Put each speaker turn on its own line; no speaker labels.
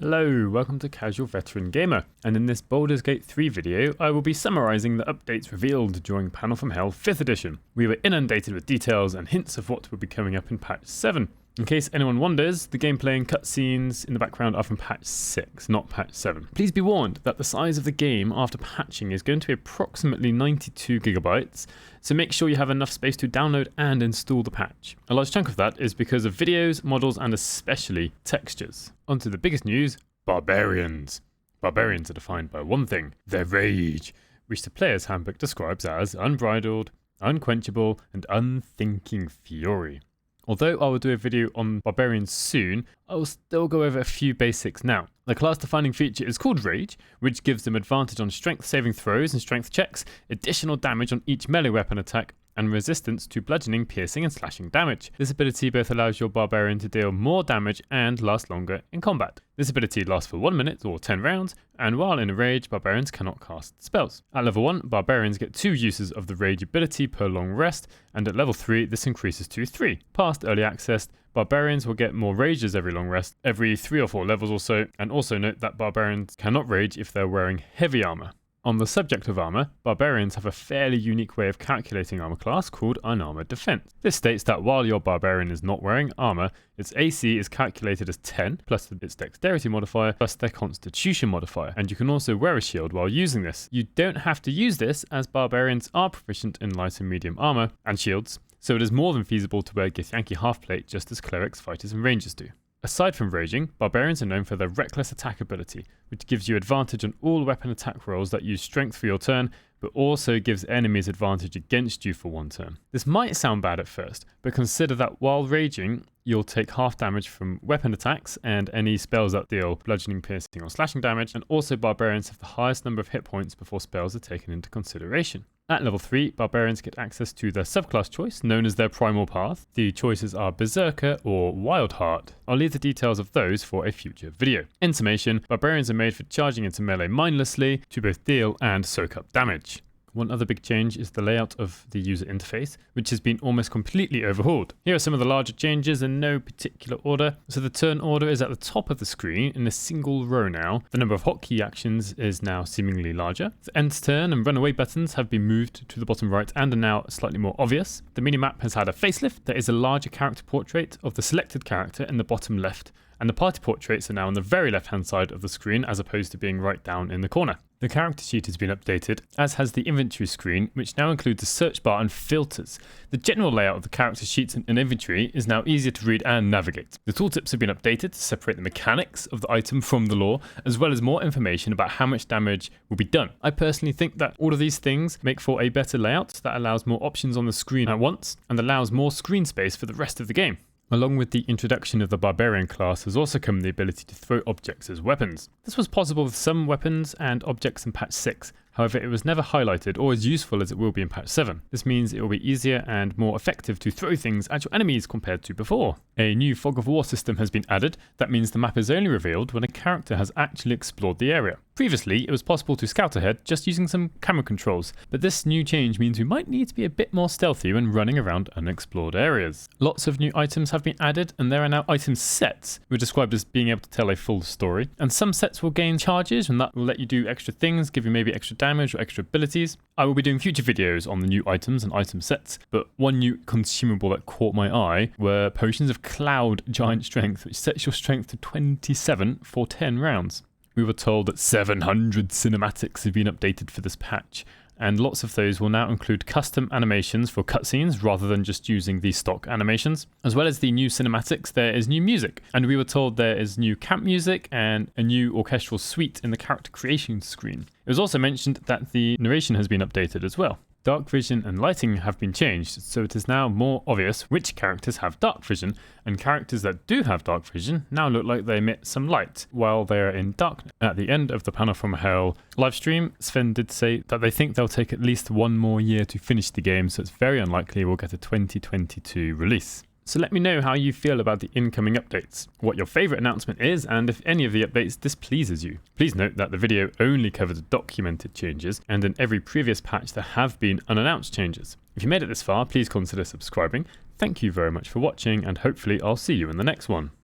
Hello, welcome to Casual Veteran Gamer, and in this Baldur's Gate 3 video, I will be summarising the updates revealed during Panel from Hell 5th edition. We were inundated with details and hints of what will be coming up in patch 7. In case anyone wonders, the gameplay and cutscenes in the background are from patch 6, not patch 7. Please be warned that the size of the game after patching is going to be approximately 92 gigabytes, so make sure you have enough space to download and install the patch. A large chunk of that is because of videos, models, and especially textures. On to the biggest news, Barbarians. Barbarians are defined by one thing, their rage, which the player's handbook describes as unbridled, unquenchable, and unthinking fury. Although I will do a video on Barbarians soon, I will still go over a few basics now. The class-defining feature is called Rage, which gives them advantage on strength saving throws and strength checks, additional damage on each melee weapon attack, and resistance to bludgeoning, piercing, and slashing damage. This ability both allows your Barbarian to deal more damage and last longer in combat. This ability lasts for 1 minute or 10 rounds, and while in a rage, Barbarians cannot cast spells. At level 1, Barbarians get 2 uses of the rage ability per long rest, and at level 3, this increases to 3. Past early access, Barbarians will get more rages every long rest, every 3 or 4 levels or so, and also note that Barbarians cannot rage if they're wearing heavy armor. On the subject of armor, Barbarians have a fairly unique way of calculating armor class called unarmored defense. This states that while your Barbarian is not wearing armor, its AC is calculated as 10 plus its dexterity modifier plus their constitution modifier, and you can also wear a shield while using this. You don't have to use this as Barbarians are proficient in light and medium armor and shields, so it is more than feasible to wear Githyanki halfplate just as clerics, fighters, and rangers do. Aside from raging, Barbarians are known for their reckless attack ability, which gives you advantage on all weapon attack rolls that use strength for your turn, but also gives enemies advantage against you for 1 turn. This might sound bad at first, but consider that while raging, you'll take half damage from weapon attacks and any spells that deal bludgeoning, piercing, or slashing damage, and also Barbarians have the highest number of hit points before spells are taken into consideration. At level 3, Barbarians get access to their subclass choice, known as their Primal Path. The choices are Berserker or Wildheart. I'll leave the details of those for a future video. In summation, Barbarians are made for charging into melee mindlessly to both deal and soak up damage. One other big change is the layout of the user interface, which has been almost completely overhauled. Here are some of the larger changes in no particular order. So the turn order is at the top of the screen in a single row now. The number of hotkey actions is now seemingly larger. The end turn and runaway buttons have been moved to the bottom right and are now slightly more obvious. The minimap has had a facelift. There is a larger character portrait of the selected character in the bottom left, and the party portraits are now on the very left hand side of the screen as opposed to being right down in the corner. The character sheet has been updated, as has the inventory screen, which now includes a search bar and filters. The general layout of the character sheets and inventory is now easier to read and navigate. The tooltips have been updated to separate the mechanics of the item from the lore, as well as more information about how much damage will be done. I personally think that all of these things make for a better layout that allows more options on the screen at once and allows more screen space for the rest of the game. Along with the introduction of the Barbarian class has also come the ability to throw objects as weapons. This was possible with some weapons and objects in patch 6, however it was never highlighted or as useful as it will be in patch 7. This means it will be easier and more effective to throw things at your enemies compared to before. A new fog of war system has been added. That means the map is only revealed when a character has actually explored the area. Previously, it was possible to scout ahead just using some camera controls, but this new change means we might need to be a bit more stealthy when running around unexplored areas. Lots of new items have been added, and there are now item sets, which are described as being able to tell a full story. And some sets will gain charges, and that will let you do extra things, give you maybe extra damage or extra abilities. I will be doing future videos on the new items and item sets, but one new consumable that caught my eye were potions of cloud giant strength, which sets your strength to 27 for 10 rounds. We were told that 700 cinematics have been updated for this patch, and lots of those will now include custom animations for cutscenes rather than just using the stock animations. As well as the new cinematics, there is new music, and we were told there is new camp music and a new orchestral suite in the character creation screen. It was also mentioned that the narration has been updated as well. Dark vision and lighting have been changed, so it is now more obvious which characters have dark vision, and characters that do have dark vision now look like they emit some light while they are in darkness. At the end of the Panel from Hell livestream, Sven did say that they think they'll take at least 1 more year to finish the game, so it's very unlikely we'll get a 2022 release. So let me know how you feel about the incoming updates, what your favourite announcement is, and if any of the updates displeases you. Please note that the video only covers documented changes, and in every previous patch there have been unannounced changes. If you made it this far, please consider subscribing. Thank you very much for watching, and hopefully I'll see you in the next one.